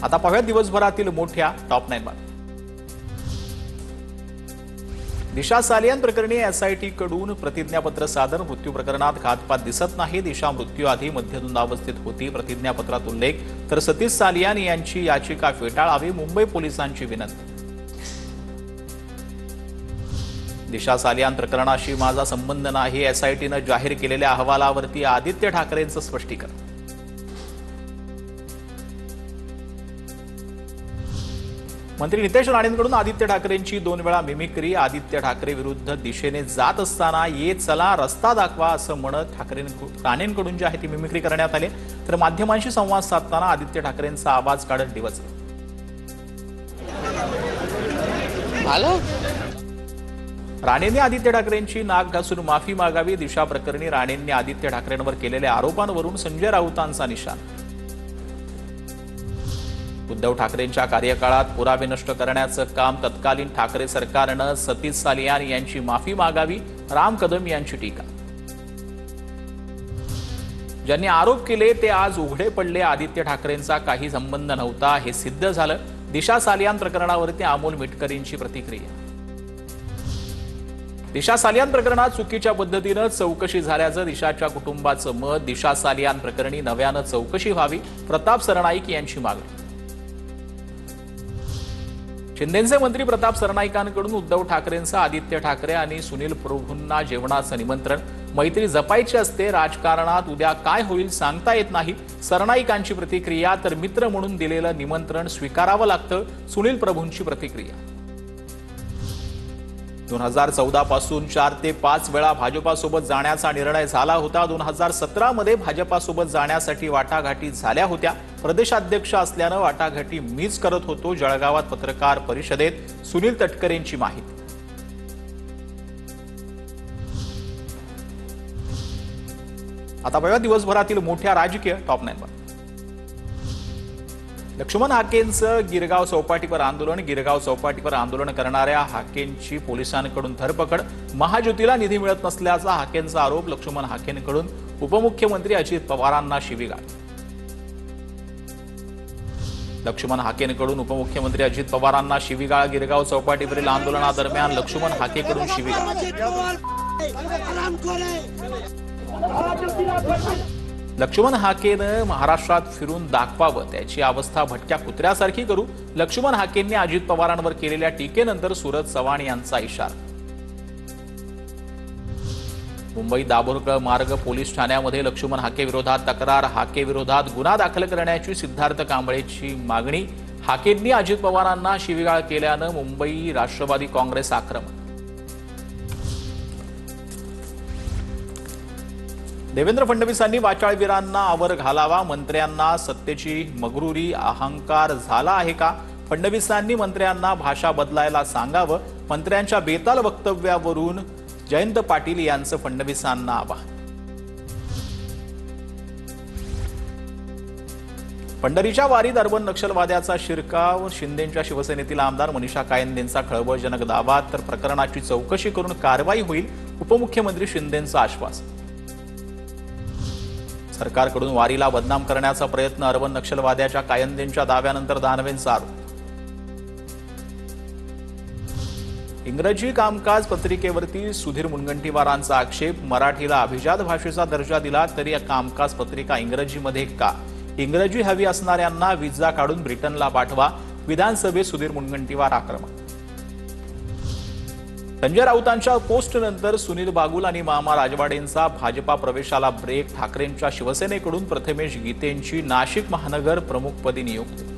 आता पाहूया दिवसभरातील मोठ्या टॉप 9 बातम्या। दिशा सालियान प्रकरणी एसआयटी कडून प्रतिज्ञापत्र सादर। मृत्यू प्रकरणात घातपात दिसत नाही। दिशा मृत्यूआधी मध्यदुंदावस्थेत होती, प्रतिज्ञापत्रात उल्लेख। तर सतीश सालियान यांची याचिका फेटाळावी, मुंबई पोलिसांची विनंती। दिशा सालियान प्रकरणाशी माझा संबंध नाही, एसआयटीनं जाहीर केलेल्या अहवालावरती आदित्य ठाकरेंचं स्पष्टीकरण। मंत्री नितेश राणेंकडून आदित्य ठाकरेंची 2 वेळा मिमिक्री। आदित्य ठाकरे विरुद्ध दिशेने जात असताना ये चला रस्ता दाखवा असं म्हणत राणेंकडून जी आहे ती मिमिक्री करण्यात आली। तर माध्यमांशी संवाद साधताना आदित्य ठाकरेंचा आवाज काढत डिवचला। राणेंनी आदित्य ठाकरेंची नाक घासून माफी मागावी। दिशा प्रकरणी राणेंनी आदित्य ठाकरेंवर केलेल्या आरोपांवरून संजय राऊतांचा निशाणा। उद्धव ठाकरेंच्या कार्यकाळात पुरावे नष्ट करण्याचं काम तत्कालीन ठाकरे सरकारनं सतीश सालियान यांची माफी मागावी, राम कदम यांची टीका। ज्यांनी आरोप केले ते आज उघडे पडले। आदित्य ठाकरेंचा काही संबंध नव्हता हे सिद्ध झालं। दिशा सालियान प्रकरणावरती अमोल मिटकरींची प्रतिक्रिया। दिशा सालियान प्रकरणात चुकीच्या पद्धतीनं चौकशी झाल्याचं दिशाच्या कुटुंबाचं मत। दिशा सालियान प्रकरणी नव्यानं चौकशी व्हावी, प्रताप सरनाईक यांची मागणी। शिंदेचे मंत्री प्रताप सरनाईकांकडून उद्धव ठाकरेंचं आदित्य ठाकरे आणि सुनील प्रभूंना जेवणाचं निमंत्रण। मैत्री जपायची असते, राजकारणात उद्या काय होईल सांगता येत नाही, सरनाईकांची प्रतिक्रिया। तर मित्र म्हणून दिलेलं निमंत्रण स्वीकारावं लागतं, सुनील प्रभूंची प्रतिक्रिया। 2014 पासून 4 ते 5 वेळा भाजपासोबत जाण्याचा निर्णय झाला होता। 2017 मध्ये भाजपासोबत जाण्यासाठी वाटाघाटी झाल्या होत्या। प्रदेशाध्यक्ष असल्यानं वाटाघाटी मीच करत होतो, जळगावात पत्रकार परिषदेत सुनील तटकरेंची माहिती। आता बघा दिवसभरातील मोठ्या राजकीय टॉप 9 वर। लक्ष्मण हाकेंचं गिरगाव चौपाटीवर आंदोलन। गिरगाव चौपाटीवर आंदोलन करणाऱ्या हाकेंची पोलिसांकडून धरपकड। महायुतीला निधी मिळत नसल्याचा हाकेंचा आरोप। लक्ष्मण हाकेंकडून उपमुख्यमंत्री अजित पवारांना शिवीगाळ। लक्ष्मण हाकेंकडून उपमुख्यमंत्री अजित पवारांना शिवीगाळ। गिरगाव चौपाटीवरील आंदोलनादरम्यान लक्ष्मण हाकेंकडून शिवीगाळ। लक्ष्मण हाकेनं महाराष्ट्रात फिरून दाखवावं, त्याची अवस्था भटक्या कुत्र्यासारखी करू। लक्ष्मण हाकेंनी अजित पवारांवर केलेल्या टीकेनंतर सूरज चव्हाण यांचा इशारा। मुंबई दाभोळकर मार्ग पोलीस ठाण्यामध्ये लक्ष्मण हाके विरोधात तक्रार। हाके विरोधात गुन्हा दाखल करण्याची सिद्धार्थ कांबळेची मागणी। हाकेंनी अजित पवारांना शिवीगाळ केल्यानं मुंबई राष्ट्रवादी काँग्रेस आक्रमक। देवेंद्र फडणवीसांनी वाचाळवीरांना आवर घालावा, मंत्र्यांना सत्तेची मगरुरी अहंकार झाला आहे का? फडणवीसांनी मंत्र्यांना भाषा बदलायला सांगावं। मंत्र्यांच्या बेताल वक्तव्यावरून जयंत पाटील यांचं फडणवीसांना आवाहन। पंढरीच्या वारीत अर्बन नक्षलवाद्याचा शिरकाव। शिंदेच्या शिवसेनेतील आमदार मनीषा कायंदेंचा खळबळजनक दावा। तर प्रकरणाची चौकशी करून कारवाई होईल, उपमुख्यमंत्री शिंदेंचं आश्वासन। सरकारकडून वारीला बदनाम करण्याचा प्रयत्न। अर्बन नक्षलवाद्याच्या कायंदेंच्या दाव्यानंतर दानवेंचा आरोप। इंग्रजी कामकाज पत्रिकेवरती सुधीर मुनगंटीवारांचा आक्षेप। मराठीला अभिजात भाषेचा दर्जा दिला तरी या कामकाज पत्रिका इंग्रजीमध्ये का? इंग्रजी हवी असणाऱ्यांना व्हिसा काढून ब्रिटनला पाठवा। विधानसभेत सुधीर मुनगंटीवार आक्रमक। संजय राऊतांच्या पोस्टनंतर सुनील बागुल आणि मामा राजवाडेंचा भाजपा प्रवेशाला ब्रेक। ठाकरेंच्या शिवसेनेकडून प्रथमेश गीतेंची नाशिक महानगर प्रमुखपदी नियुक्ती।